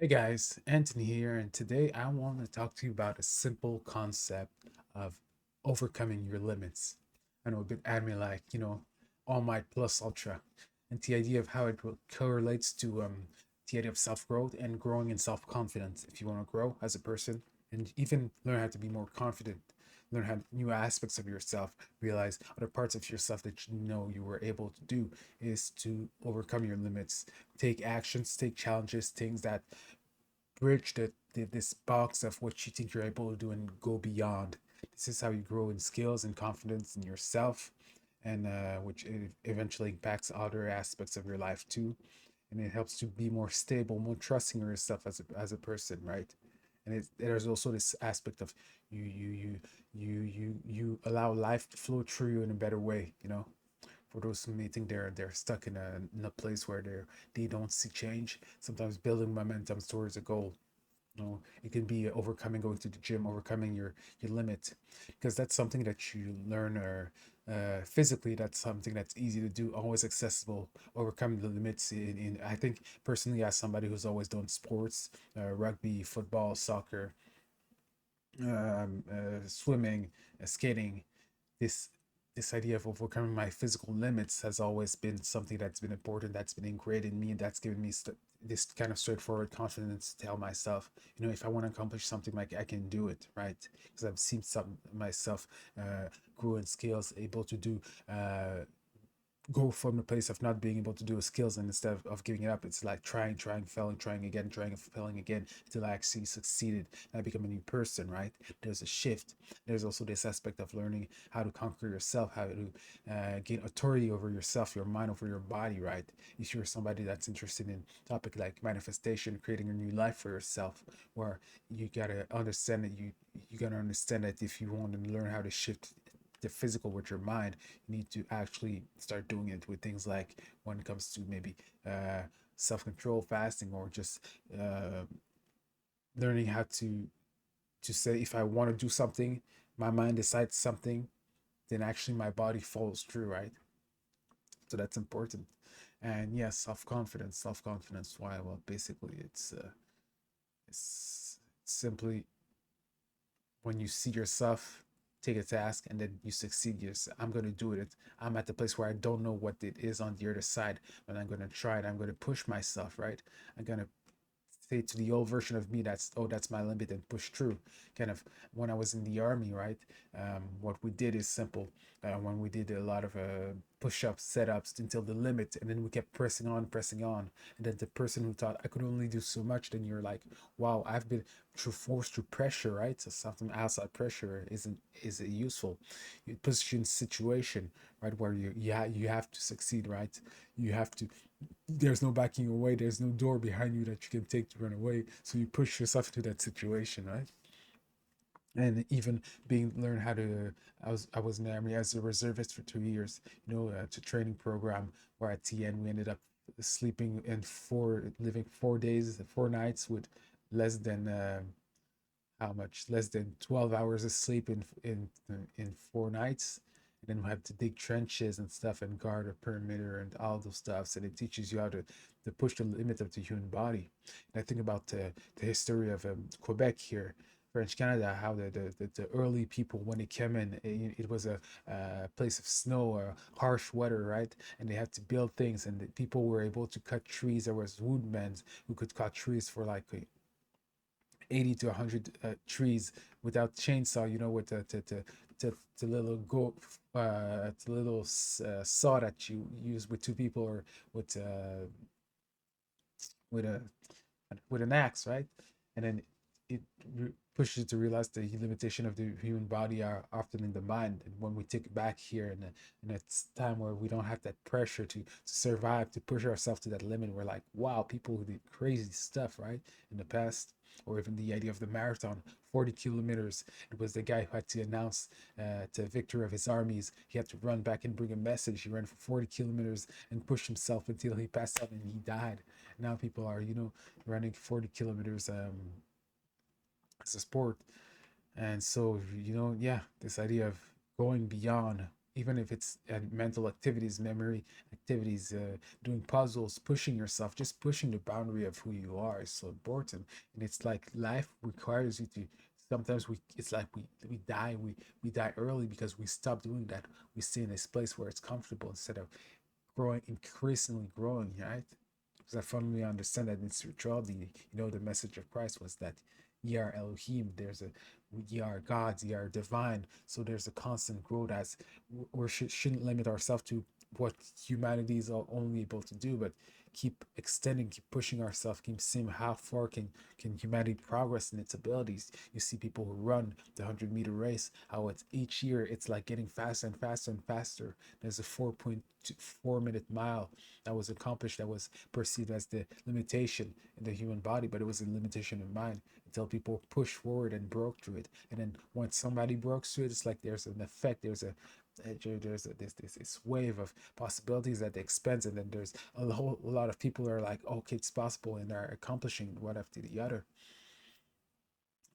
Hey guys, Anthony here, and today I want to talk to you about a simple concept of overcoming your limits. I know a bit admin like, all might plus ultra, and the idea of how it correlates to the idea of self growth and growing in self confidence. If you want to grow as a person and even learn how to be more confident, learn how new aspects of yourself, realize other parts of yourself that you know you were able to do, is to overcome your limits, take actions, take challenges, things that bridge this box of what you think you're able to do and go beyond. This is how you grow in skills and confidence in yourself, and which eventually impacts other aspects of your life too. And it helps to be more stable, more trusting of yourself as a person, right? And there's also this aspect of you you you you allow life to flow through you in a better way, for those who may think they're stuck in a place where they don't see change. Sometimes building momentum towards a goal, it can be overcoming going to the gym, overcoming your limit, because that's something that you learn, or physically that's something that's easy to do, always accessible. Overcoming the limits in I think personally, as somebody who's always done sports, rugby, football, soccer, swimming, skating, this this idea of overcoming my physical limits has always been something that's been important, that's been ingrained in me, and that's given me this kind of straightforward confidence to tell myself, if I want to accomplish something, like I can do it, right? Because I've seen some myself grow in skills, able to do go from the place of not being able to do a skills, and instead of giving it up, it's like trying, failing, trying again, trying and failing again until I actually succeeded and I become a new person, right? There's a shift. There's also this aspect of learning how to conquer yourself, how to gain authority over yourself, your mind, over your body, right? If you're somebody that's interested in topic like manifestation, creating a new life for yourself, where you gotta understand that if you want to learn how to shift the physical with your mind, you need to actually start doing it with things like, when it comes to maybe uh, self-control, fasting, or just uh, learning how to say, if I want to do something, my mind decides something, then actually my body follows through, right? So that's important. And yes, self-confidence, why? Well, basically it's simply when you see yourself take a task and then you succeed. Yes, I'm going to do it. I'm at the place where I don't know what it is on the other side, but I'm going to try it. I'm going to push myself, right? I'm going to say to the old version of me, that's my limit, and push through. Kind of, when I was in the army, right? What we did is simple. When we did a lot of push-ups, setups until the limit, and then we kept pressing on, and then the person who thought I could only do so much, then you're like, wow, I've been through forced through pressure, right? So something outside pressure is useful. It puts you in a situation, right, where you have to succeed, right? You have to, there's no backing away, there's no door behind you that you can take to run away, so you push yourself into that situation, right? And even being learn how to, I was in the army as a reservist for 2 years, it's a training program where at the end we ended up sleeping in living 4 days, 4 nights with less than how much less than 12 hours of sleep in 4 nights. And then we have to dig trenches and stuff and guard a perimeter and all those stuff. And it teaches you how to push the limit of the human body. And I think about the history of Quebec here, French Canada, how the early people, when they came in, it was a place of snow or harsh weather, right? And they had to build things, and the people were able to cut trees. There was woodmen who could cut trees for like 80 to 100 trees without chainsaw, with the little the little saw that you use with two people, or with with a with an axe, right? And then it pushes you to realize the limitation of the human body are often in the mind. And when we take back here in a time where we don't have that pressure to survive, to push ourselves to that limit, we're like, wow, people who did crazy stuff, right, in the past. Or even the idea of the marathon, 40 kilometers. It was the guy who had to announce the victory of his armies. He had to run back and bring a message. He ran for 40 kilometers and pushed himself until he passed out and he died. Now people are, running 40 kilometers as a sport. And so, yeah, this idea of going beyond even if it's mental activities, memory activities, doing puzzles, pushing yourself, just pushing the boundary of who you are is so important. And it's like life requires you to. Sometimes it's like we die early because we stop doing that. We stay in this place where it's comfortable instead of growing, increasingly growing, right? Because I finally understand that in spirituality, the message of Christ was that ye are Elohim. Ye are gods, ye are divine. So there's a constant growth as shouldn't limit ourselves to what humanity is only able to do, but keep extending, keep pushing ourselves, keep seeing how far can humanity progress in its abilities. You see people who run the 100-meter race, how it's each year it's like getting faster and faster and faster. There's a 4.4-minute mile that was accomplished that was perceived as the limitation in the human body, but it was a limitation in mind until people pushed forward and broke through it. And then once somebody broke through it, it's like there's an effect, this wave of possibilities at the expense, and then there's a whole lot of people who are like, okay, it's possible, and are accomplishing one after the other.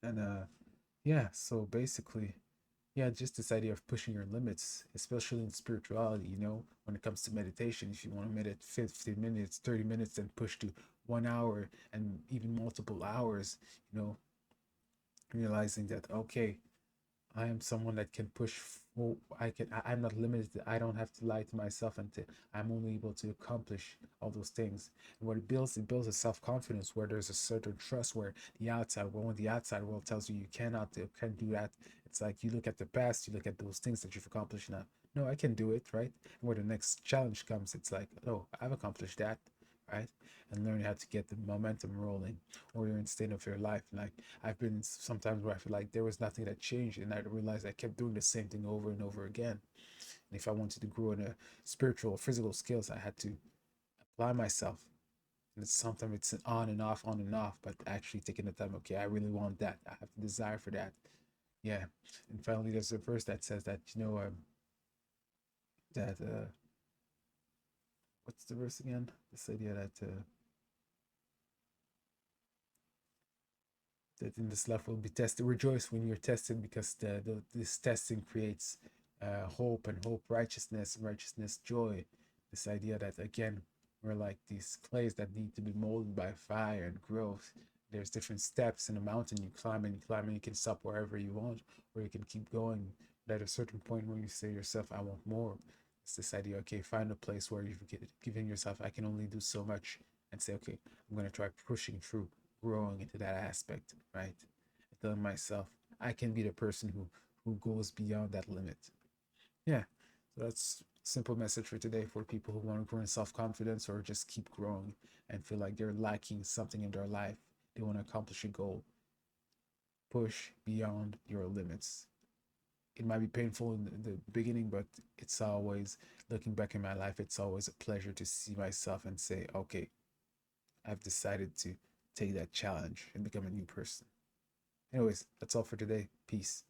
And yeah, so basically, yeah, just this idea of pushing your limits, especially in spirituality, when it comes to meditation. If you want to meditate 15 minutes, 30 minutes, then push to 1 hour and even multiple hours, you know, realizing that, okay, I am someone that can push for, I'm not limited. I don't have to lie to myself and I'm only able to accomplish all those things. And what it builds a self-confidence where there's a certain trust where when the outside world tells you you cannot do, can't do that, it's like you look at the past, you look at those things that you've accomplished now. No, I can do it, right? And where the next challenge comes, it's like, oh, I've accomplished that, right? And learn how to get the momentum rolling or you're in state of your life. Like I've been sometimes where I feel like there was nothing that changed, and I realized I kept doing the same thing over and over again. And if I wanted to grow in a spiritual or physical skills, I had to apply myself. And it's sometimes it's an on and off, but actually taking the time, okay, I really want that. I have the desire for that. Yeah. And finally, there's a verse that says that, that, what's the verse again? This idea that in this life will be tested. Rejoice when you're tested because this testing creates hope, and hope, righteousness, and righteousness, joy. This idea that, again, we're like these clays that need to be molded by fire and growth. There's different steps in a mountain. You climb and you climb and you can stop wherever you want, or you can keep going. But at a certain point where you say to yourself, I want more. It's this idea, okay, find a place where you've given yourself, I can only do so much, and say, okay, I'm going to try pushing through, growing into that aspect, right? Telling myself I can be the person who goes beyond that limit. Yeah. So that's a simple message for today for people who want to grow in self-confidence or just keep growing and feel like they're lacking something in their life. They want to accomplish a goal. Push beyond your limits. It might be painful in the beginning, but it's always, looking back in my life, it's always a pleasure to see myself and say, okay, I've decided to take that challenge and become a new person. Anyways, that's all for today. Peace.